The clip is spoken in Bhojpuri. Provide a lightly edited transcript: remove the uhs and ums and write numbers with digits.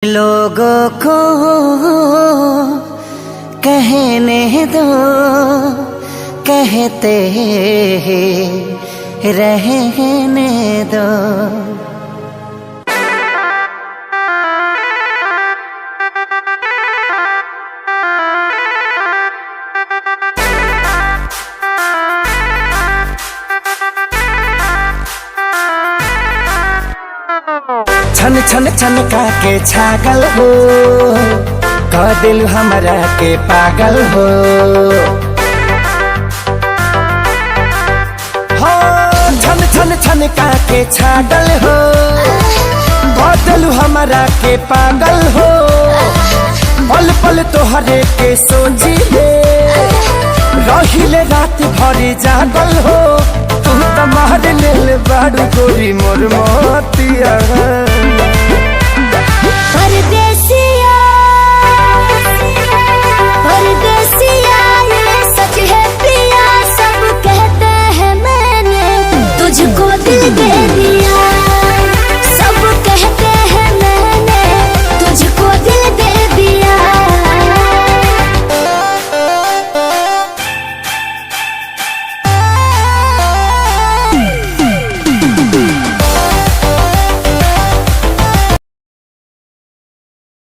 लोगों को कहने दो, कहते रहने दो। छन छन छन का के छागल हो, कह दिल हमरा के पागल हो। हो छन छन छन का के छागल हो, कह दिल हमरा के पागल हो। पल पल तोहरे के सोची ले, रहिले रात भरी जागल हो। तू तो मार लेल बाड़ू गोरी मोर मोतिया।